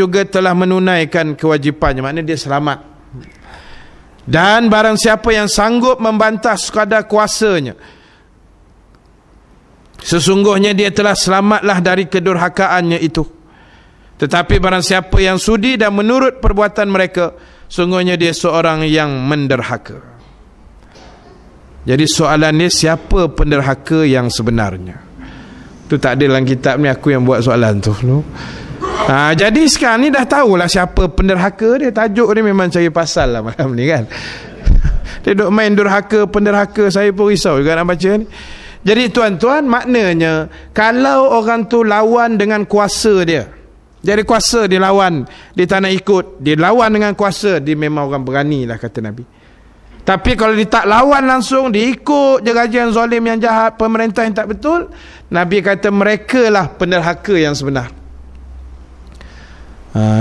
juga telah menunaikan kewajipannya, maknanya dia selamat. Dan barang siapa yang sanggup membantah sekadar kuasanya, sesungguhnya dia telah selamatlah dari kedurhakaannya itu. Tetapi barang siapa yang sudi dan menurut perbuatan mereka, sungguhnya dia seorang yang menderhaka. Jadi soalan ni, siapa penderhaka yang sebenarnya? Tu tak ada dalam kitab ni, aku yang buat soalan tu. Jadi sekarang ni dah tahulah siapa penderhaka dia. Tajuk ni memang cari pasal lah malam ni kan. Dia duk main durhaka, penderhaka, saya pun risau juga nak baca ni. Jadi tuan-tuan, maknanya kalau orang tu lawan dengan kuasa dia, jadi kuasa dia lawan, dia tak nak ikut, dia lawan dengan kuasa, dia memang orang berani lah kata Nabi. Tapi kalau dia tak lawan langsung, dia ikut je kajian zalim yang jahat, pemerintah yang tak betul, Nabi kata mereka lah penderhaka yang sebenar.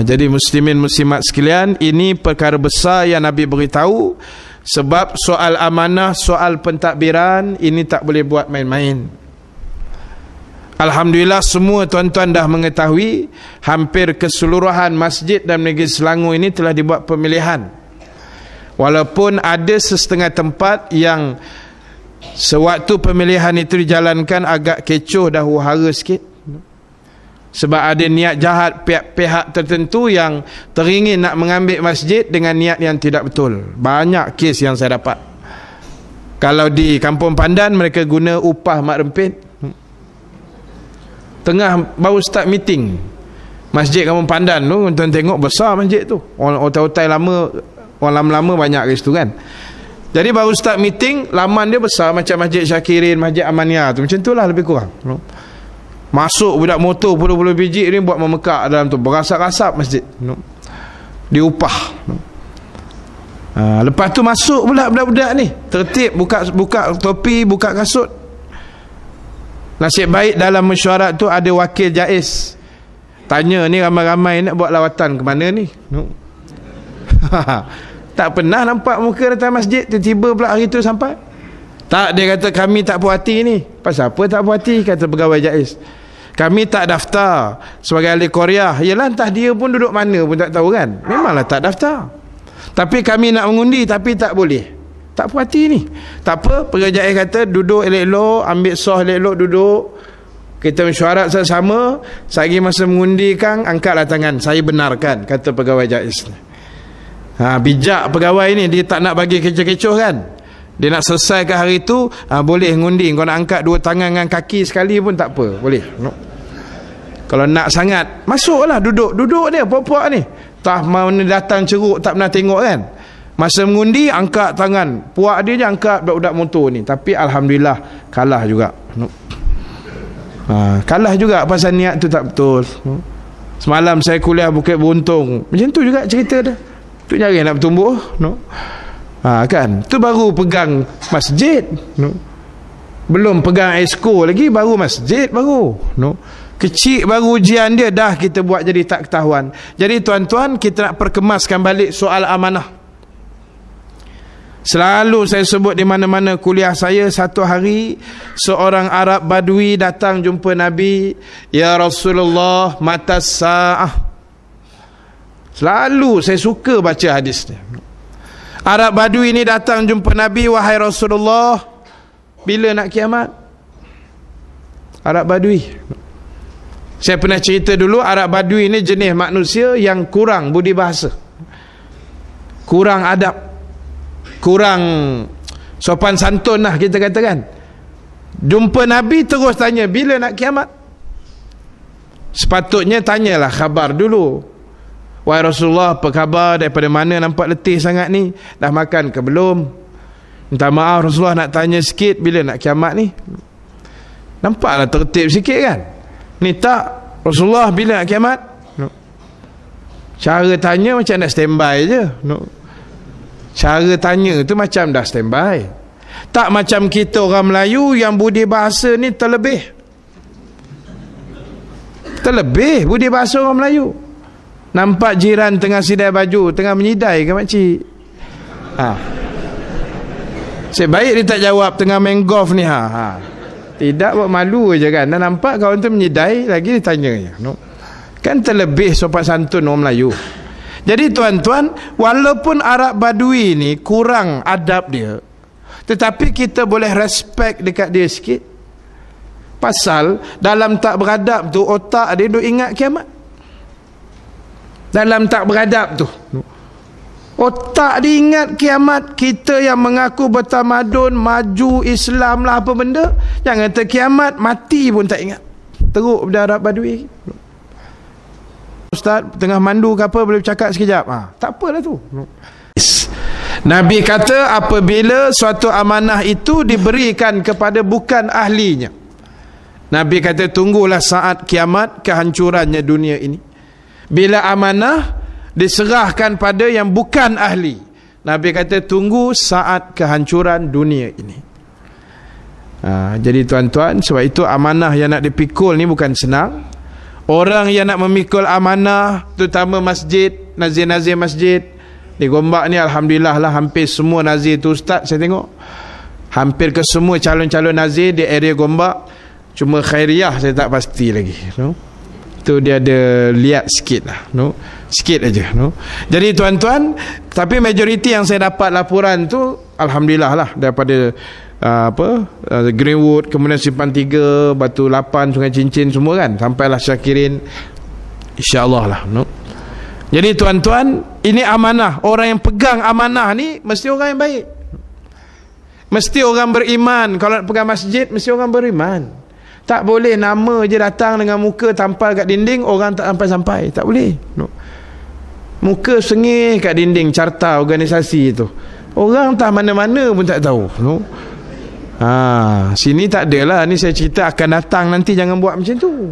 Jadi muslimin muslimat sekalian, ini perkara besar yang Nabi beritahu. Sebab soal amanah, soal pentadbiran, ini tak boleh buat main-main. Alhamdulillah semua tuan-tuan dah mengetahui, hampir keseluruhan masjid dan negeri Selangor ini telah dibuat pemilihan. Walaupun ada sesetengah tempat yang sewaktu pemilihan itu dijalankan agak kecoh dah huru-hara sikit. Sebab ada niat jahat pihak-pihak tertentu yang teringin nak mengambil masjid dengan niat yang tidak betul. Banyak kes yang saya dapat. Kalau di Kampung Pandan, mereka guna upah mak rempit. Tengah baru start meeting masjid Kampung Pandan tu, tuan tengok besar masjid tu. Orang hotel lama, orang lama-lama banyak kat situ kan. Jadi baru start meeting, laman dia besar macam Masjid Syakirin, Masjid Amania tu. Macam tu lah lebih kurang. Masuk budak motor puluh-puluh biji ni buat memekak dalam tu, berasap-asap masjid. Diupah. Lepas tu masuk pula budak-budak ni, tertib, buka topi, buka kasut. Nasib baik dalam mesyuarat tu ada wakil JAIS. Tanya ni ramai-ramai nak buat lawatan ke mana ni? Tak pernah nampak muka datang masjid, tiba-tiba pula hari tu sampai. Tak, dia kata kami tak puas hati ni. Pasal apa tak puas hati? Kata pegawai JAIS, kami tak daftar sebagai ahli Korea. Yalah, entah dia pun duduk mana pun tak tahu kan. Memanglah tak daftar. Tapi kami nak mengundi tapi tak boleh. Tak puas hati ni. Tak apa, pegawai JAIS kata duduk elok-elok, ambil soh elok-elok, duduk. Kita mesyuarat sama-sama. Sagi masa mengundi kang, angkatlah tangan, saya benarkan, kata pegawai JAIS ni. Bijak pegawai ni, dia tak nak bagi kecoh-kecoh kan. Dia nak selesaikan hari tu, boleh ngundi. Kau nak angkat dua tangan dengan kaki sekali pun tak apa, boleh. Kalau nak sangat, masuklah, duduk dia, puak-puak ni. Tak mau datang ceruk, tak pernah tengok kan. Masa mengundi, angkat tangan, puak dia je angkat budak-budak motor ni. Tapi Alhamdulillah kalah juga. Kalah juga pasal niat tu tak betul. Semalam saya kuliah Bukit Buntung, macam tu juga cerita dia. Tu nyari nak bertumbuh, kan, tu baru pegang masjid, belum pegang esko lagi, baru masjid baru, kecil baru ujian dia dah kita buat jadi tak ketahuan. Jadi tuan-tuan, kita nak perkemaskan balik soal amanah. Selalu saya sebut di mana-mana kuliah saya, satu hari seorang Arab Badui datang jumpa Nabi, ya Rasulullah, mata sa'ah. Selalu saya suka baca hadis dia. Arab Badui ni datang jumpa Nabi, wahai Rasulullah, bila nak kiamat? Arab Badui. Saya pernah cerita dulu, Arab Badui ni jenis manusia yang kurang budi bahasa, kurang adab, kurang sopan santun lah kita katakan. Jumpa Nabi terus tanya, bila nak kiamat? Sepatutnya tanyalah khabar dulu. Wahai Rasulullah, apa khabar, daripada mana, nampak letih sangat ni, dah makan ke belum? Minta maaf Rasulullah, nak tanya sikit, bila nak kiamat ni? Nampaklah tertib sikit kan. Ni tak, Rasulullah, bila nak kiamat? Cara tanya macam nak standby je. Cara tanya tu macam dah standby. Tak macam kita orang Melayu yang budi bahasa ni terlebih budi bahasa orang Melayu. Nampak jiran tengah sidai baju, tengah menyidai ke makcik? Sebaik dia tak jawab tengah main golf ni. Tidak, buat malu je kan. Dah nampak kawan tu menyidai, lagi dia tanya je. Kan terlebih sopan santun orang Melayu. Jadi tuan-tuan, walaupun Arab Badui ni kurang adab dia, tetapi kita boleh respect dekat dia sikit. Pasal dalam tak beradab tu, otak dia duk ingat kiamat. Dalam tak beradab tu, otak dia ingat kiamat. Kita yang mengaku bertamadun, maju Islam lah apa benda, yang kata kiamat, mati pun tak ingat. Teruk pada Arab Badui. Ustaz tengah mandu ke apa boleh bercakap sekejap, tak apalah tu. Nabi kata apabila suatu amanah itu diberikan kepada bukan ahlinya, Nabi kata tunggulah saat kiamat, kehancurannya dunia ini. Bila amanah diserahkan pada yang bukan ahli, Nabi kata tunggu saat kehancuran dunia ini. Jadi tuan-tuan, sebab itu amanah yang nak dipikul ni bukan senang. Orang yang nak memikul amanah, terutama masjid, nazir-nazir masjid di Gombak ni, alhamdulillah lah, hampir semua nazir tu ustaz saya tengok. Hampir ke semua calon-calon nazir di area Gombak. Cuma khairiyah saya tak pasti lagi, tu dia ada lihat sikit lah, sikit aja. Jadi tuan-tuan, tapi majoriti yang saya dapat laporan tu alhamdulillah lah, daripada Greenwood, kemudian Simpan 3, Batu 8, Sungai Cincin semua kan, sampailah Syakirin, insya-Allah lah. Jadi tuan-tuan, ini amanah. Orang yang pegang amanah ni mesti orang yang baik, mesti orang beriman. Kalau nak pegang masjid mesti orang beriman. Tak boleh nama je datang dengan muka tampal kat dinding, orang tak sampai-sampai. Tak boleh. Muka sengih kat dinding carta organisasi tu, orang tak mana-mana pun tak tahu. Sini tak adalah. Ni saya cerita akan datang nanti, jangan buat macam tu.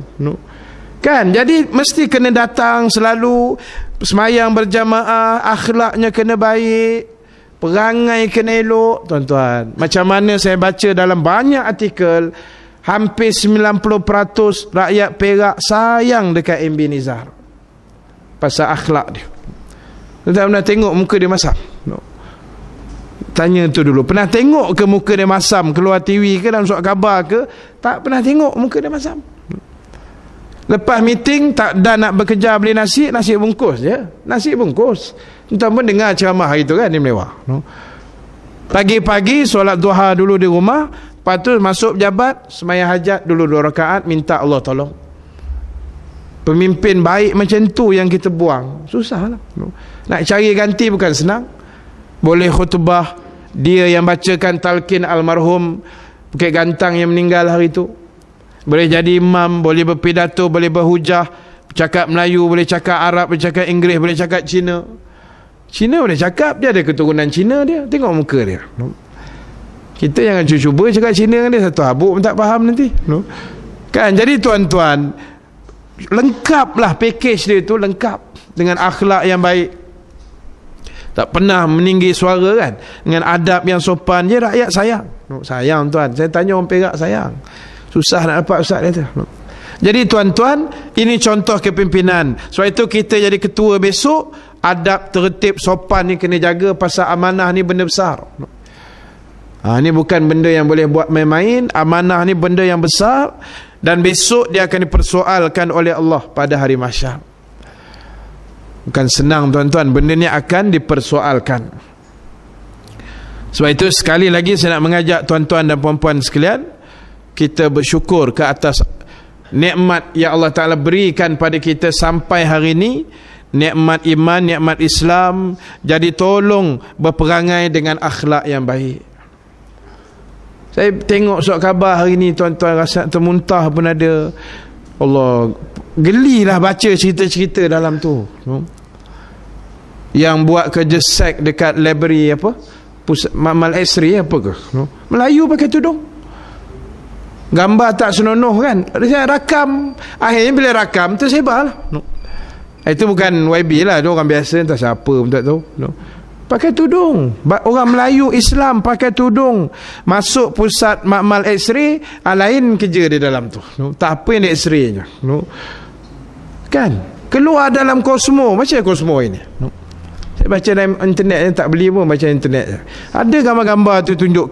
Kan? Jadi mesti kena datang selalu, semayang berjamaah, akhlaknya kena baik, perangai kena elok. Tuan-tuan, macam mana saya baca dalam banyak artikel, hampir 90% rakyat Perak sayang dekat MB Nizar pasal akhlak dia. Tak pernah tengok muka dia masam? Tanya tu dulu, pernah tengok ke muka dia masam keluar TV ke dalam surat khabar ke? Tak pernah tengok muka dia masam. Lepas meeting tak dah nak bekerja beli nasi bungkus je, nasi bungkus. Tuan pun dengar ceramah hari tu kan, dia mewah. Pagi-pagi solat duha dulu di rumah, lepas tu masuk pejabat, sembahyang hajat dulu 2 rakaat, minta Allah tolong. Pemimpin baik macam tu yang kita buang, susah lah. Nak cari ganti bukan senang. Boleh khutbah, dia yang bacakan talqin almarhum Bukit Gantang yang meninggal hari tu. Boleh jadi imam, boleh berpidato, boleh berhujah, bercakap Melayu, boleh cakap Arab, boleh cakap Inggeris, boleh cakap Cina. Cina boleh cakap, dia ada keturunan Cina dia. Tengok muka dia. Kita jangan cuba cakap Cina dengan dia, satu habuk pun tak faham nanti. Kan? Jadi tuan-tuan, lengkaplah package dia tu, lengkap dengan akhlak yang baik. Tak pernah meninggi suara kan, dengan adab yang sopan je, rakyat sayang. Sayang tuan, saya tanya orang Perak sayang. Susah nak dapat ustaz dia tu. Jadi tuan-tuan, ini contoh kepimpinan. Sebab itu kita jadi ketua besok, adab, tertib, sopan ni kena jaga. Pasal amanah ni benda besar. Ni bukan benda yang boleh buat main-main. Amanah ni benda yang besar, dan besok dia akan dipersoalkan oleh Allah pada hari mahsyar. Bukan senang tuan-tuan, benda ni akan dipersoalkan. Sebab itu sekali lagi saya nak mengajak tuan-tuan dan puan-puan sekalian, kita bersyukur ke atas nikmat yang Allah Ta'ala berikan pada kita sampai hari ini. Nikmat iman, nikmat Islam. Jadi tolong berperangai dengan akhlak yang baik. Saya tengok surat khabar hari ni tuan-tuan, rasa termuntah pun ada. Allah, gelilah baca cerita-cerita dalam tu. Yang buat kerja seks dekat library apa, pusat Mamal Esri apa ke, Melayu pakai tudung, gambar tak senonoh kan. Dia rakam, akhirnya bila rakam tersebar lah. Itu bukan YB lah, dia orang biasa, entah siapa pun tak tahu. Pakai tudung. Orang Melayu Islam pakai tudung, masuk pusat Makmal X-ray, lain kerja di dalam tu. Tak apa yang X-ray-nya. Kan? Keluar dalam Kosmo. Macam Kosmo ini. Saya baca dalam internet, tak beli pun baca internet. Ada gambar-gambar tu tunjuk